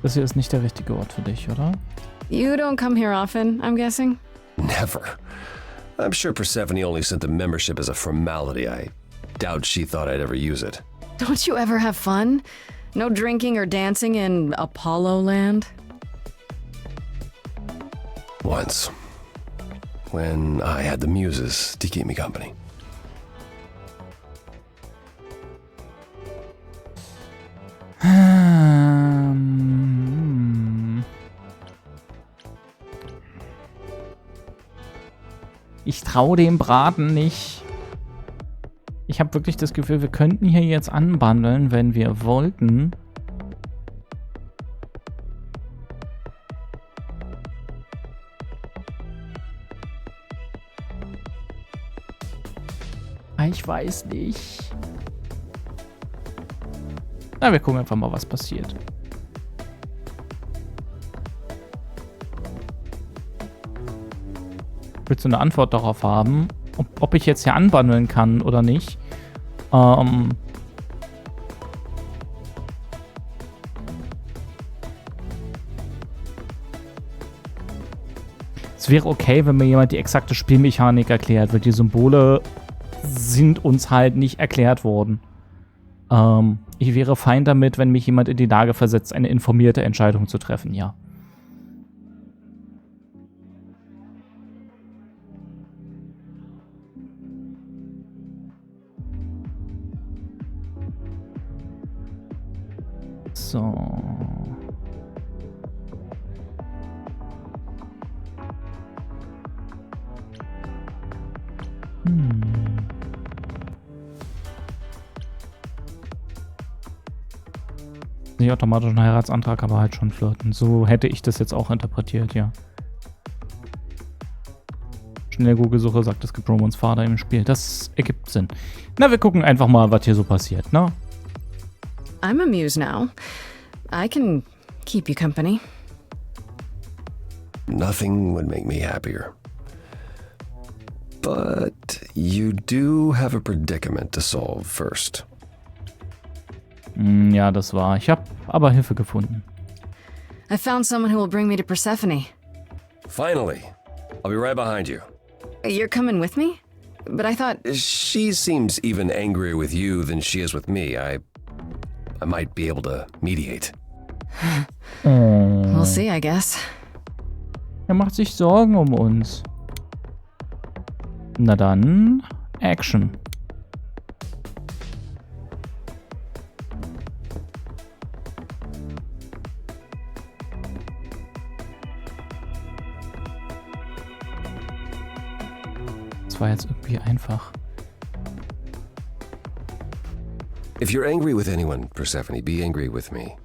Das hier ist nicht der richtige Ort für dich, oder? You don't come here often, I'm guessing? Never. I'm sure Persephone only sent the membership as a formality. I doubt she thought I'd ever use it. Don't you ever have fun? No drinking or dancing in Apollo land? Once. When I had the Muses to keep me company. Ich traue dem Braten nicht. Ich habe wirklich das Gefühl, wir könnten hier jetzt anbandeln, wenn wir wollten. Ich weiß nicht. Na, wir gucken einfach mal, was passiert. Willst du eine Antwort darauf haben, ob ich jetzt hier anbandeln kann oder nicht? Es wäre okay, wenn mir jemand die exakte Spielmechanik erklärt, weil die Symbole sind uns halt nicht erklärt worden. Ich wäre fein damit, wenn mich jemand in die Lage versetzt, eine informierte Entscheidung zu treffen, ja. So. Nicht automatisch ein Heiratsantrag, aber halt schon flirten. So hätte ich das jetzt auch interpretiert, ja. Schnelle Google-Suche sagt, es gibt Romans Vater im Spiel. Das ergibt Sinn. Na, wir gucken einfach mal, was hier so passiert, ne? I'm a muse now. I can keep you company. Nothing would make me happier. But you do have a predicament to solve first. Ja, das war. Ich habe aber Hilfe gefunden. I found someone who will bring me to Persephone. Finally. I'll be right behind you. You're coming with me? But I thought... She seems even angrier with you than she is with me. I might be able to mediate. We'll see, I guess. Er macht sich Sorgen um uns. Na dann, Action. Das war jetzt irgendwie einfach. If you're angry with anyone, Persephone, be angry with me.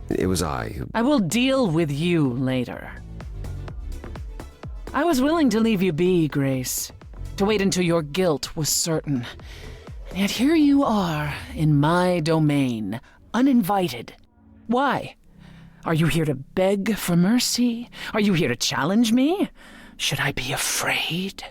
It was I who... I will deal with you later. I was willing to leave you be, Grace. To wait until your guilt was certain. And yet here you are, in my domain, uninvited. Why? Are you here to beg for mercy? Are you here to challenge me? Should I be afraid?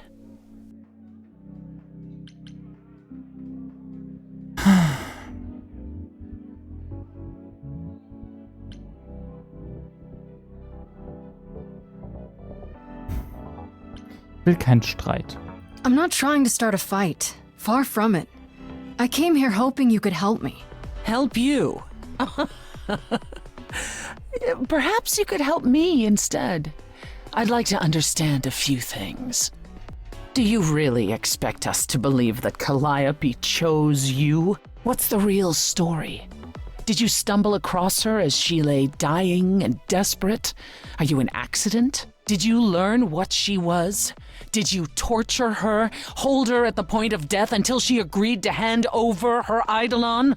Will keinen Streit. I'm not trying to start a fight. Far from it. I came here hoping you could help me. Help you? Perhaps you could help me instead. I'd like to understand a few things. Do you really expect us to believe that Calliope chose you? What's the real story? Did you stumble across her as she lay dying and desperate? Are you an accident? Did you learn what she was? Did you torture her, hold her at the point of death until she agreed to hand over her eidolon?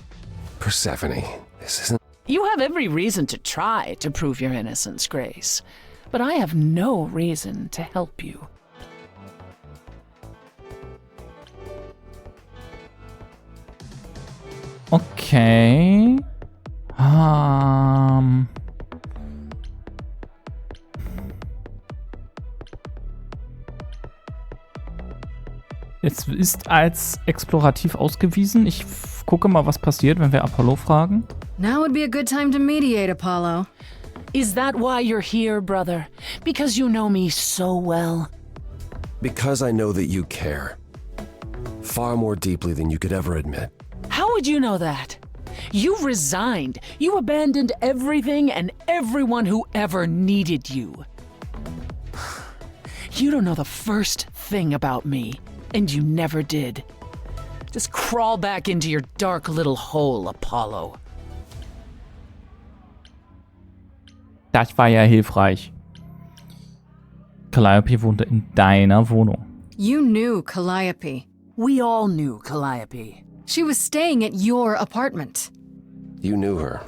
Persephone, this isn't... You have every reason to try to prove your innocence, Grace. But I have no reason to help you. Okay. Es ist als explorativ ausgewiesen. Ich gucke mal, was passiert, wenn wir Apollo fragen. Now would be a good time to mediate, Apollo. Is that why you're here, brother? Because you know me so well? Because I know that you care. Far more deeply than you could ever admit. How would you know that? You resigned. You abandoned everything and everyone who ever needed you. You don't know the first thing about me, and you never did. Just crawl back into your dark little hole, Apollo. Das war ja hilfreich. Calliope wohnte in deiner Wohnung. You knew Calliope. We all knew Calliope. She was staying at your apartment. You knew her.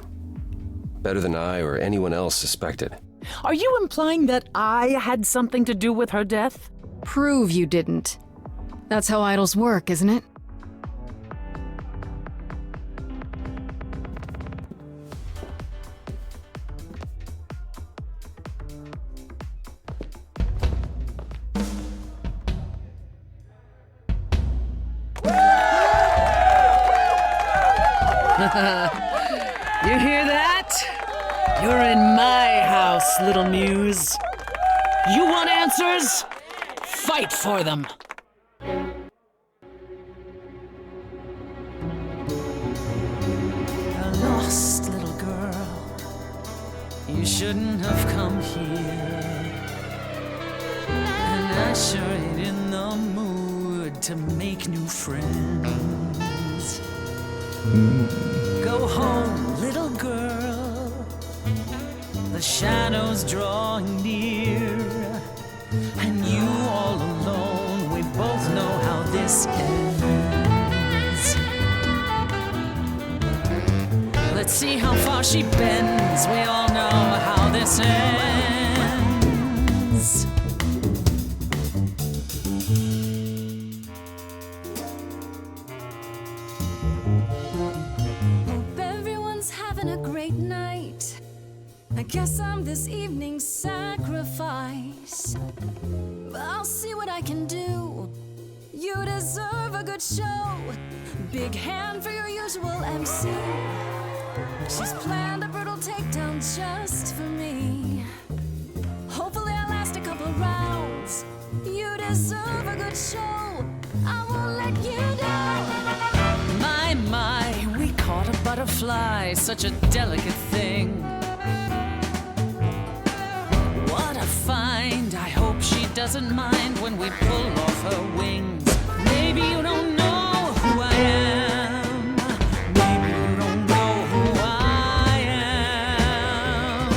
Better than I or anyone else suspected. Are you implying that I had something to do with her death? Prove you didn't. That's how idols work, isn't it? You hear that? You're in my house, little Muse. You want answers? Fight for them. A lost little girl. You shouldn't have come here. And I sure ain't in the mood to make new friends. Go home, little girl. The shadows drawing near, and you all alone. We both know how this ends. Let's see how far she bends. We all know how this ends. I guess I'm this evening's sacrifice. But I'll see what I can do. You deserve a good show. Big hand for your usual MC. She's planned a brutal takedown just for me. Hopefully I'll last a couple rounds. You deserve a good show. I won't let you down. My, we caught a butterfly. Such a delicate thing. Find. I hope she doesn't mind when we pull off her wings. Maybe you don't know who I am. Maybe you don't know who I am.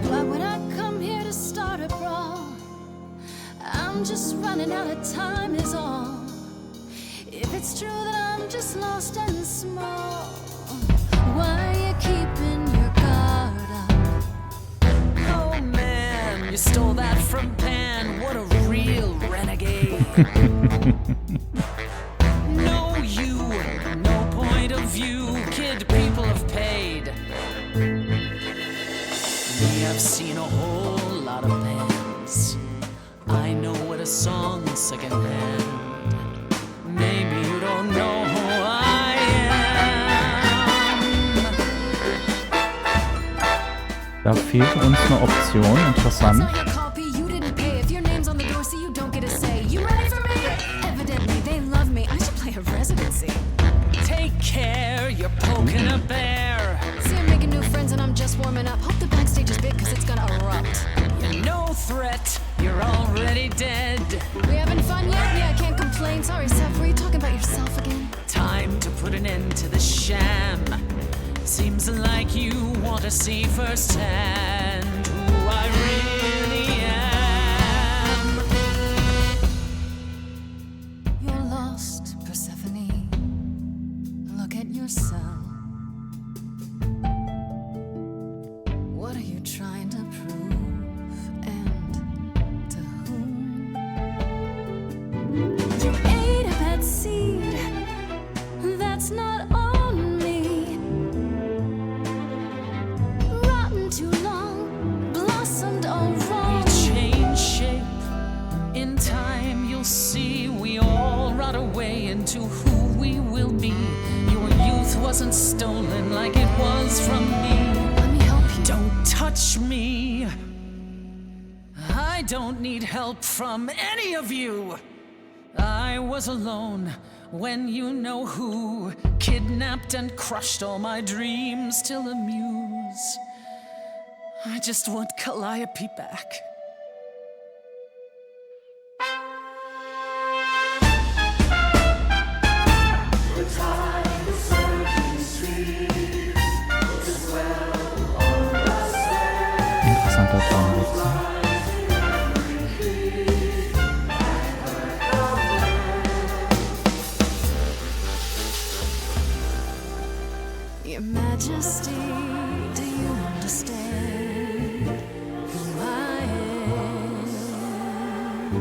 Why would I come here to start a brawl? I'm just running out of time is all. If it's true that I'm just lost and small, why are you keeping your guard up? You stole that from Pan, what a real renegade. No you, no point of view, kid, people have paid. Me, I've seen a whole lot of bands. I know what a song's secondhand. Maybe you don't know who I am. Da fehlt uns eine Option, interessant. Take care, you're poking a bear. See, I'm making new friends and I'm just warming up. Hope the backstage is big cause it's gonna erupt. You're no threat, you're already dead. We having fun yet? Yeah, I can't complain. Sorry, Seth, were you talking about yourself again? Time to put an end to the sham. Seems like you want to see firsthand who I really am. You're lost, Persephone. Look at yourself. What are you trying to prove? And to whom? You ate a bad seed. That's not on me. Rotten too long, blossomed already. I don't need help from any of you. I was alone when you know who kidnapped and crushed all my dreams till a muse. I just want Calliope back. Interessanter Tonwechsel. Your Majesty, do you understand who I am? Who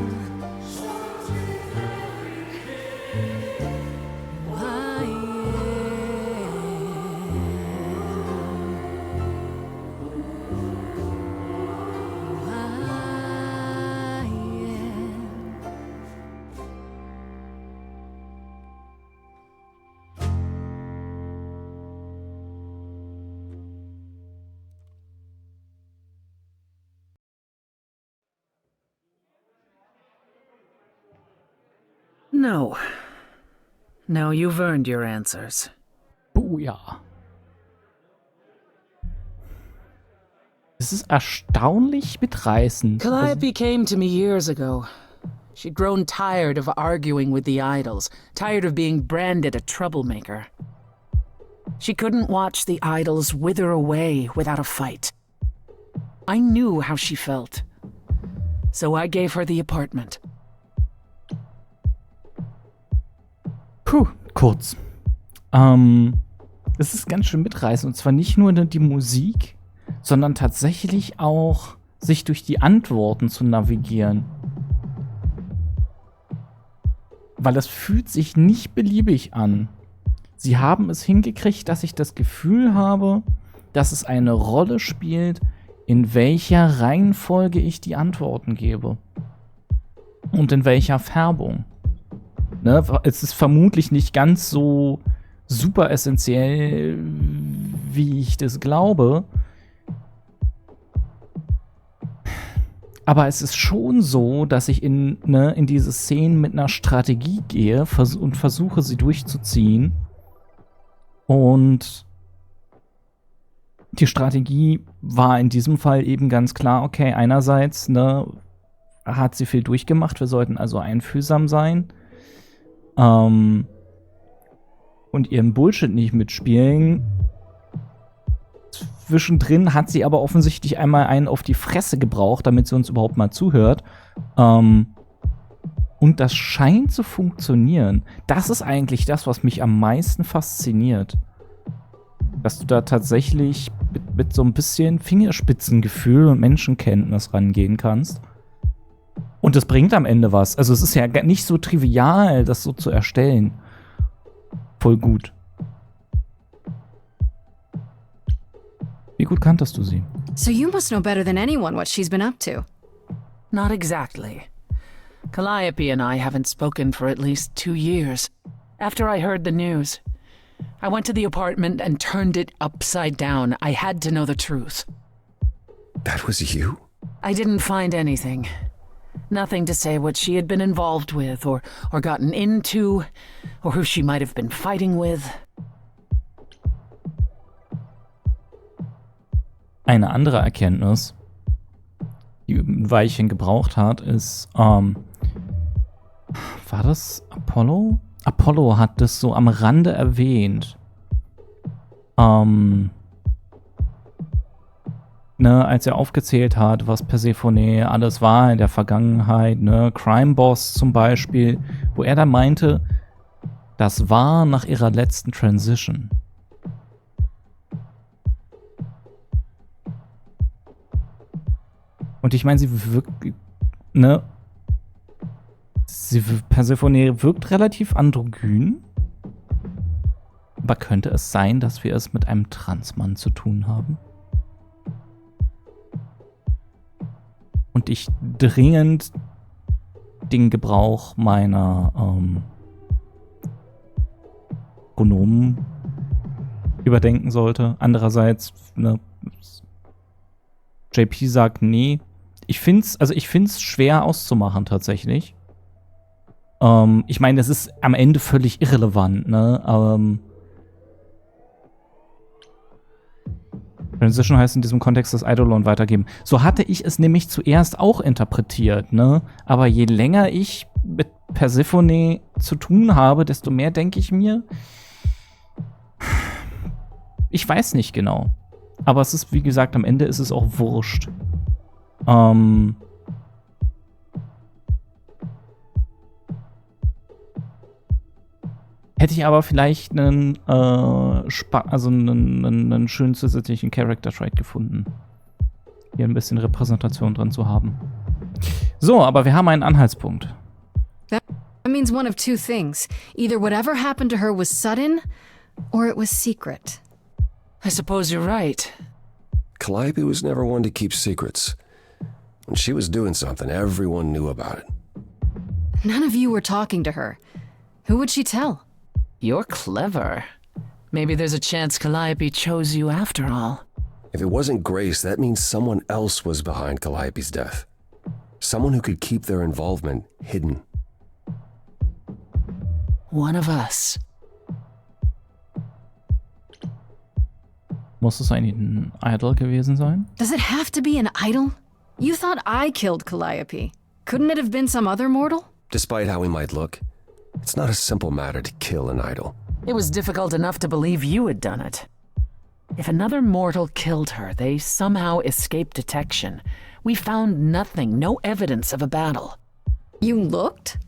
I am. No. No, you've earned your answers. Oh ja. Es ist erstaunlich mitreißend. Calliope came to me years ago. She'd grown tired of arguing with the idols, tired of being branded a troublemaker. She couldn't watch the idols wither away without a fight. I knew how she felt. So I gave her the apartment. Puh, kurz. Es ist ganz schön mitreißend. Und zwar nicht nur die Musik, sondern tatsächlich auch sich durch die Antworten zu navigieren. Weil das fühlt sich nicht beliebig an. Sie haben es hingekriegt, dass ich das Gefühl habe, dass es eine Rolle spielt, in welcher Reihenfolge ich die Antworten gebe. Und in welcher Färbung. Ne, es ist vermutlich nicht ganz so super essentiell, wie ich das glaube. Aber es ist schon so, dass ich in diese Szenen mit einer Strategie gehe und versuche, sie durchzuziehen. Und die Strategie war in diesem Fall eben ganz klar, okay, einerseits hat sie viel durchgemacht, wir sollten also einfühlsam sein. Und ihren Bullshit nicht mitspielen. Zwischendrin hat sie aber offensichtlich einmal einen auf die Fresse gebraucht, damit sie uns überhaupt mal zuhört. Und das scheint zu funktionieren. Das ist eigentlich das, was mich am meisten fasziniert. Dass du da tatsächlich mit so ein bisschen Fingerspitzengefühl und Menschenkenntnis rangehen kannst. Und es bringt am Ende was. Also es ist ja nicht so trivial, das so zu erstellen. Voll gut. Wie gut kanntest du sie? So you must know better than anyone what she's been up to. Not exactly. Calliope and I haven't spoken for at least 2 years. After I heard the news, I went to the apartment and turned it upside down. I had to know the truth. That was you? I didn't find anything. Nothing to say what she had been involved with, or gotten into, or who she might have been fighting with. Eine andere Erkenntnis, die ein Weilchen gebraucht hat, ist, war das Apollo? Apollo hat das so am Rande erwähnt. Als er aufgezählt hat, was Persephone alles war in der Vergangenheit, Crime Boss zum Beispiel, wo er dann meinte, das war nach ihrer letzten Transition. Und ich meine, Persephone wirkt relativ androgyn. Aber könnte es sein, dass wir es mit einem Transmann zu tun haben? Und ich dringend den Gebrauch meiner Pronomen überdenken sollte. Andererseits, JP sagt, nee, ich find's schwer auszumachen tatsächlich. Ich meine, das ist am Ende völlig irrelevant, ne? Transition heißt in diesem Kontext das Eidolon weitergeben. So hatte ich es nämlich zuerst auch interpretiert, ne? Aber je länger ich mit Persephone zu tun habe, desto mehr denke ich mir, ich weiß nicht genau. Aber es ist, wie gesagt, am Ende ist es auch wurscht. Hätte ich aber vielleicht einen schönen zusätzlichen Character-Trait gefunden. Hier ein bisschen Repräsentation drin zu haben. So, aber wir haben einen Anhaltspunkt. That means one of two things. Either whatever happened to her was sudden, or it was secret. I suppose you're right. Calliope was never one to keep secrets. When she was doing something, everyone knew about it. None of you were talking to her. Who would she tell? You're clever. Maybe there's a chance Calliope chose you after all. If it wasn't Grace, that means someone else was behind Calliope's death. Someone who could keep their involvement hidden. One of us. Muss es ein Idol gewesen sein? Does it have to be an idol? You thought I killed Calliope. Couldn't it have been some other mortal? Despite how we might look, it's not a simple matter to kill an idol. It was difficult enough to believe you had done it. If another mortal killed her, they somehow escaped detection. We found nothing, no evidence of a battle. You looked?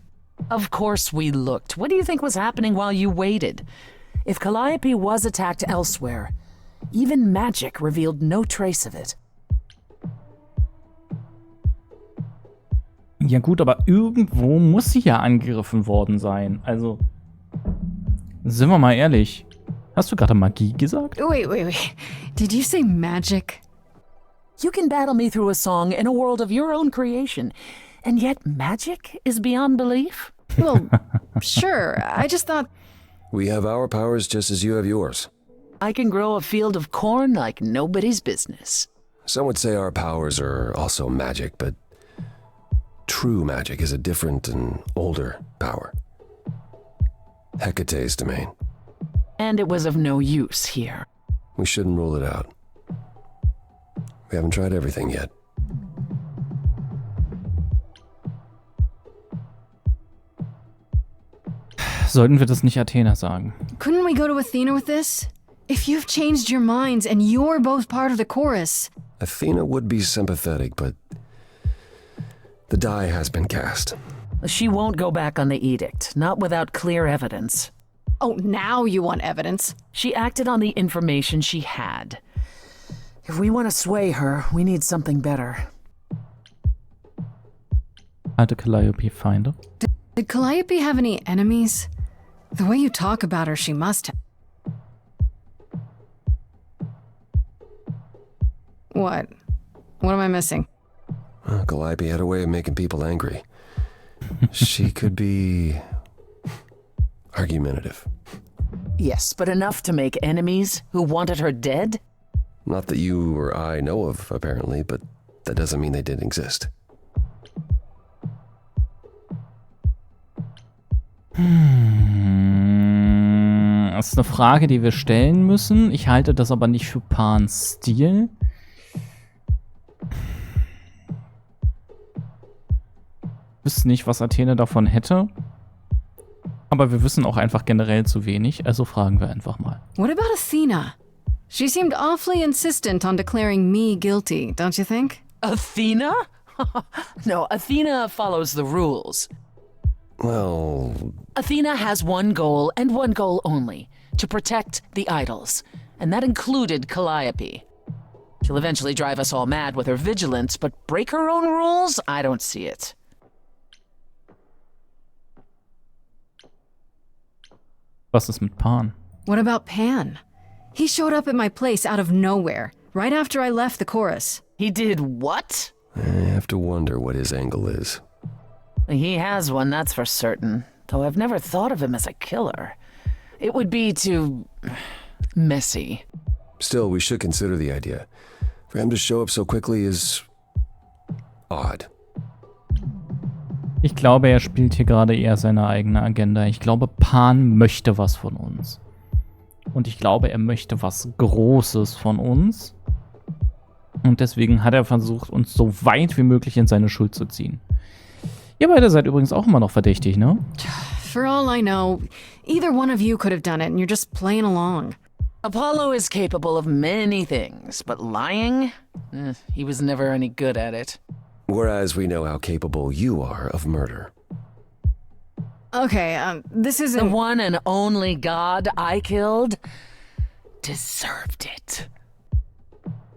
Of course we looked. What do you think was happening while you waited? If Calliope was attacked elsewhere, even magic revealed no trace of it. Ja gut, aber irgendwo muss sie ja angegriffen worden sein. Also, sind wir mal ehrlich. Hast du gerade Magie gesagt? Wait. Did you say magic? You can battle me through a song in a world of your own creation, and yet magic is beyond belief? Well, sure. I just thought... We have our powers just as you have yours. I can grow a field of corn like nobody's business. Some would say our powers are also magic, but true magic is a different and older power. Hecate's domain. And it was of no use here. We shouldn't rule it out. We haven't tried everything yet. Sollten wir das nicht Athena sagen? Couldn't we go to Athena with this? If you've changed your minds and you're both part of the chorus... Athena would be sympathetic, but the die has been cast. She won't go back on the edict, not without clear evidence. Oh, now you want evidence? She acted on the information she had. If we want to sway her, we need something better. Hatte Calliope Feinde? Did Calliope have any enemies? The way you talk about her, she must have. What? What am I missing? Calliope had a way of making people angry. She could be argumentative. Yes, but enough to make enemies who wanted her dead? Not that you or I know of, apparently, but that doesn't mean they didn't exist. Das ist eine Frage, die wir stellen müssen. Ich halte das aber nicht für Pans Stil. Ich wüsste nicht, was Athene davon hätte. Aber wir wissen auch einfach generell zu wenig, also fragen wir einfach mal. What about Athena? She seemed awfully insistent on declaring me guilty, don't you think? Athena? No, Athena follows the rules. Well... Athena has one goal and one goal only, to protect the idols. And that included Calliope. She'll eventually drive us all mad with her vigilance, but break her own rules? I don't see it. Was ist mit Pan? What about Pan? He showed up at my place out of nowhere, right after I left the chorus. He did what? I have to wonder what his angle is. He has one, that's for certain. Though I've never thought of him as a killer. It would be too... messy. Still, we should consider the idea. For him to show up so quickly is odd. Ich glaube, er spielt hier gerade eher seine eigene Agenda. Ich glaube, Pan möchte was von uns. Und ich glaube, er möchte was Großes von uns. Und deswegen hat er versucht, uns so weit wie möglich in seine Schuld zu ziehen. Ihr beide seid übrigens auch immer noch verdächtig, ne? For all I know, either one of you could have done it and you're just playing along. Apollo is capable of many things, but lying? He was never any good at it. Whereas we know how capable you are of murder. Okay, this isn't... The one and only god I killed deserved it.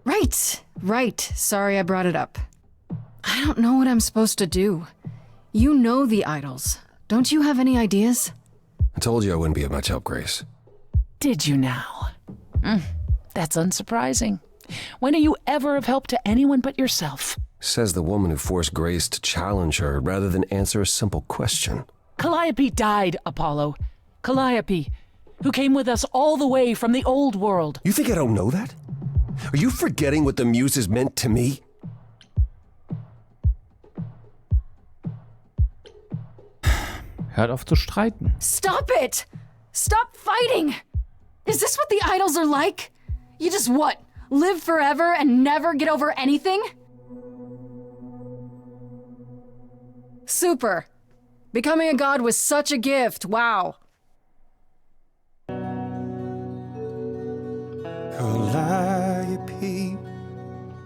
Right. Sorry I brought it up. I don't know what I'm supposed to do. You know the idols. Don't you have any ideas? I told you I wouldn't be of much help, Grace. Did you now? That's unsurprising. When are you ever of help to anyone but yourself? Says the woman who forced Grace to challenge her rather than answer a simple question. Calliope died, Apollo. Calliope, who came with us all the way from the old world. You think I don't know that? Are you forgetting what the Muses meant to me? Hört auf zu streiten. Stop it! Stop fighting! Is this what the idols are like? You just what? Live forever and never get over anything? Super. Becoming a god was such a gift, wow. Calliope,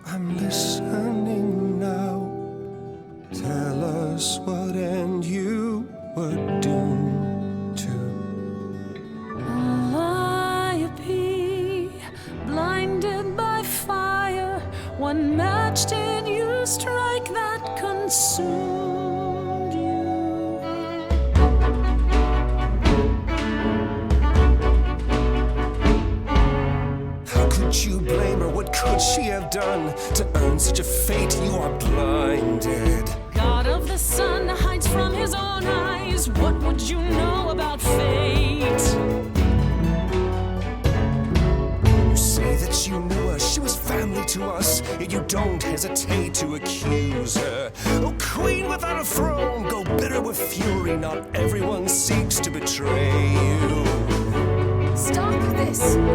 I'm listening now. Tell us what end you were doomed to. Calliope, blinded by fire, one match did you strike that consumed you. How could you blame her? What could she have done to earn such a fate? You are blinded. God of the sun hides from his own eyes. What would you know about fate? You say that you knew her, she was family to us, yet you don't hesitate to accuse her. Oh, queen without a throne, go bitter with fury. Not everyone seeks to betray you. Stop this! There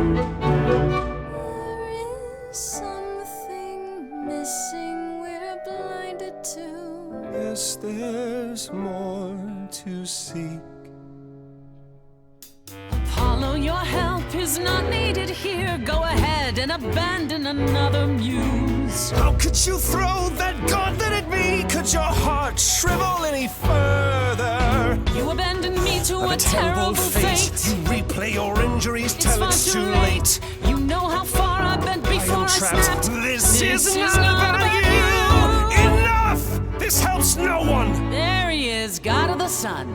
is something missing we're blinded to. Yes, there's more to seek. Apollo, your help is not needed here. Go ahead and abandon another muse. How could you throw that gauntlet at me? Could your heart shrivel any further? You abandoned me to Of a terrible fate. You replay your injuries It's till far it's too too late. late. You know how far I've been before I trapped. snapped. This is not about you. Enough! This helps no one. There he is, god of the sun.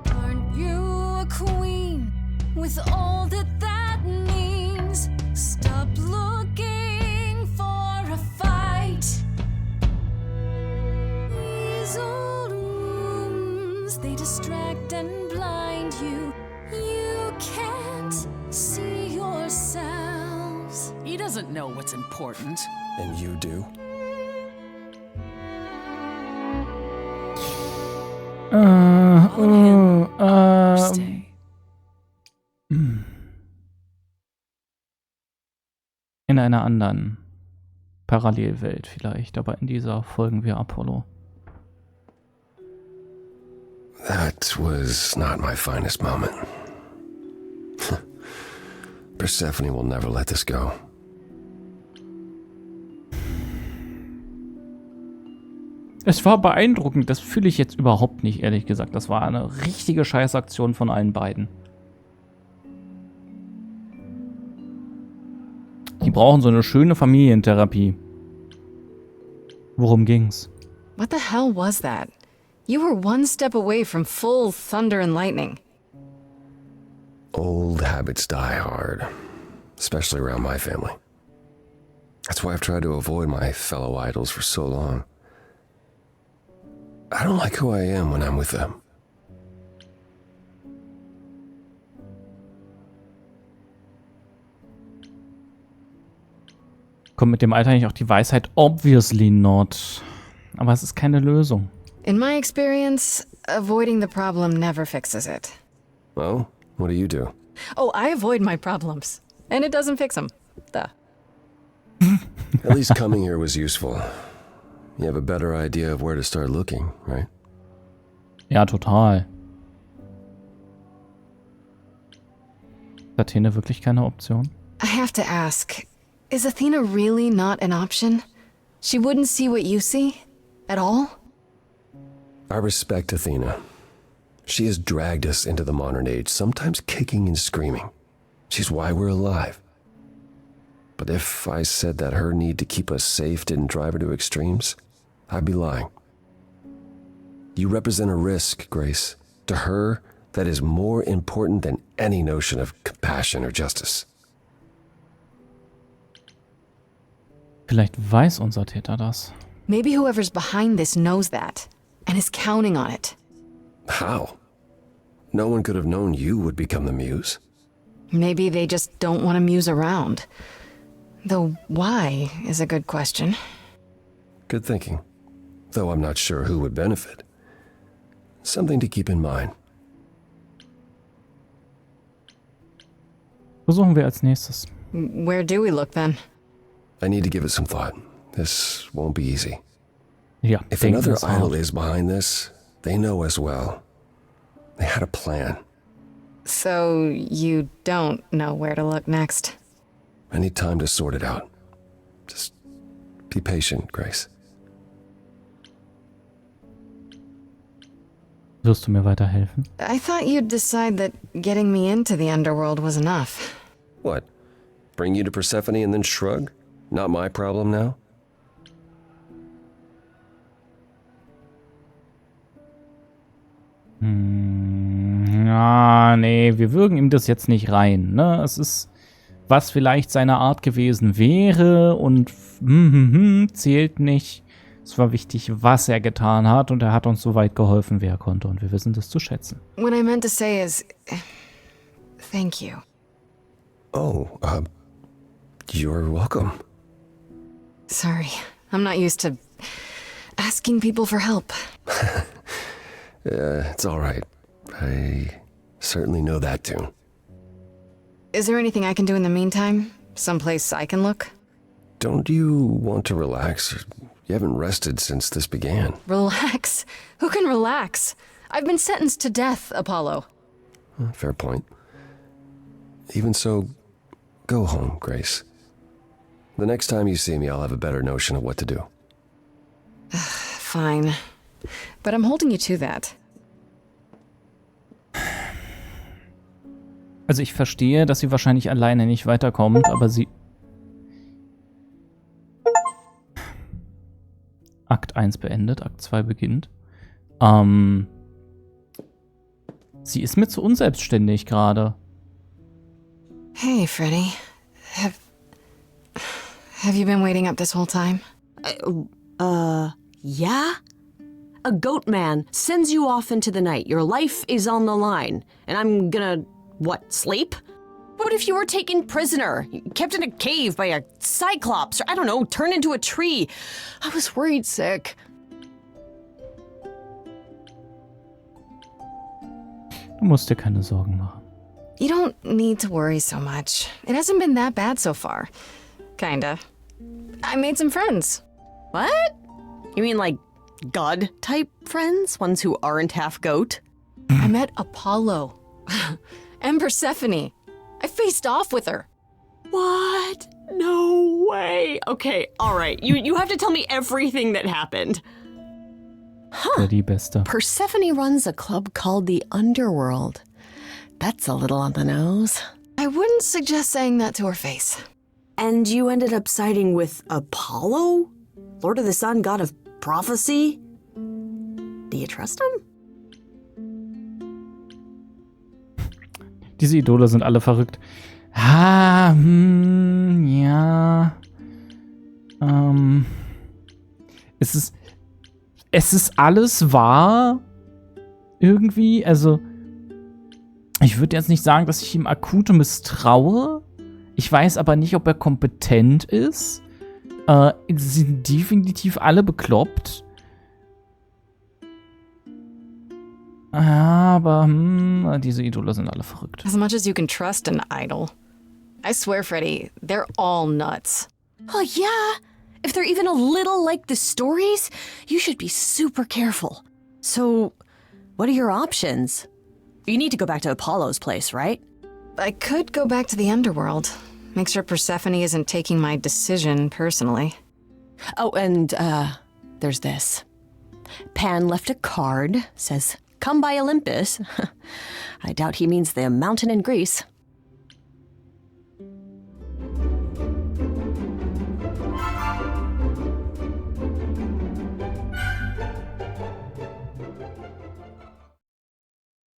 Aren't you a queen with all that that means? Stop looking for a fight. These old wounds, they distract and blind you. You can't see yourselves. He doesn't know what's important. And you do? Stay. In einer anderen Parallelwelt vielleicht, aber in dieser folgen wir Apollo. That was not my finest moment. Persephone will never let this go. Es war beeindruckend, das fühle ich jetzt überhaupt nicht, ehrlich gesagt. Das war eine richtige Scheißaktion von allen beiden. Die brauchen so eine schöne Familientherapie. Worum ging's? What the hell was that? You were one step away from full thunder and lightning. Old habits die hard, especially around my family. That's why I've tried to avoid my fellow idols for so long. I don't like who I am when I'm with them. Kommt mit dem Alter nicht auch die Weisheit? Obviously not. Aber es ist keine Lösung. In my experience, avoiding the problem never fixes it. Well, what do you do? Oh, I avoid my problems. And it doesn't fix them. Duh. At least coming here was useful. You have a better idea of where to start looking, right? Ja, total. Ist Athene wirklich keine Option? I have to ask, is Athena really not an option? She wouldn't see what you see? At all? I respect Athena. She has dragged us into the modern age, sometimes kicking and screaming. She's why we're alive. But if I said that her need to keep us safe didn't drive her to extremes, I'd be lying. You represent a risk, Grace. To her, that is more important than any notion of compassion or justice. Vielleicht weiß unser Täter das. Maybe whoever's behind this knows that and is counting on it. How? No one could have known you would become the Muse. Maybe they just don't want to muse around. Though why is a good question. Good thinking. Though I'm not sure who would benefit. Something to keep in mind. Versuchen wir als nächstes. Where do we look then? I need to give it some thought. This won't be easy. Ja, If denken another es idol out. is behind this, they know us well. They had a plan. So you don't know where to look next. I need time to sort it out. Just be patient, Grace. Wirst du mir weiterhelfen? I thought you'd decide that getting me into the underworld was enough. What? Bring you to Persephone and then shrug? Not my problem now? Nee, wir würgen ihm das jetzt nicht rein, ne? Es ist, was vielleicht seine Art gewesen wäre und zählt nicht. Es war wichtig, was er getan hat und er hat uns so weit geholfen, wie er konnte und wir wissen das zu schätzen. What I meant to say is, thank you. Oh, you're welcome. Sorry, I'm not used to asking people for help. It's all right. I certainly know that tune. Is there anything I can do in the meantime? Someplace I can look? Don't you want to relax? You haven't rested since this began. Relax? Who can relax? I've been sentenced to death, Apollo. Fair point. Even so, go home, Grace. The next time you see me, I'll have a better notion of what to do. Fine. But I'm holding you to that. Also ich verstehe, dass sie wahrscheinlich alleine nicht weiterkommt, aber sie... Akt 1 beendet, Akt 2 beginnt. Sie ist mir zu unselbstständig gerade. Hey, Freddy. Have you been waiting up this whole time? Yeah? A goat man sends you off into the night. Your life is on the line. And I'm gonna, what, sleep? What if you were taken prisoner, kept in a cave by a cyclops, or I don't know, turned into a tree? I was worried sick. Du musst dir keine Sorgen machen. You don't need to worry so much. It hasn't been that bad so far. Kinda. I made some friends. What? You mean like god-type friends? Ones who aren't half goat? I met Apollo. And Persephone. I faced off with her. What? No way. Okay, all right. You have to tell me everything that happened. Wer die Beste. Persephone runs a club called the Underworld. That's a little on the nose. I wouldn't suggest saying that to her face. And you ended up siding with Apollo? Lord of the Sun, god of prophecy? Do you trust him? Diese Idole sind alle verrückt. Ja. Es ist alles wahr. Irgendwie. Also, ich würde jetzt nicht sagen, dass ich ihm akut misstraue. Ich weiß aber nicht, ob er kompetent ist. sind definitiv alle bekloppt. Aber diese Idole sind alle verrückt. As much as you can trust an idol. I swear, Freddy, they're all nuts. Oh, yeah. If they're even a little like the stories, you should be super careful. So, what are your options? You need to go back to Apollo's place, right? I could go back to the underworld. Make sure Persephone isn't taking my decision personally. Oh, and, there's this. Pan left a card, says, "Come by Olympus." I doubt he means the mountain in Greece.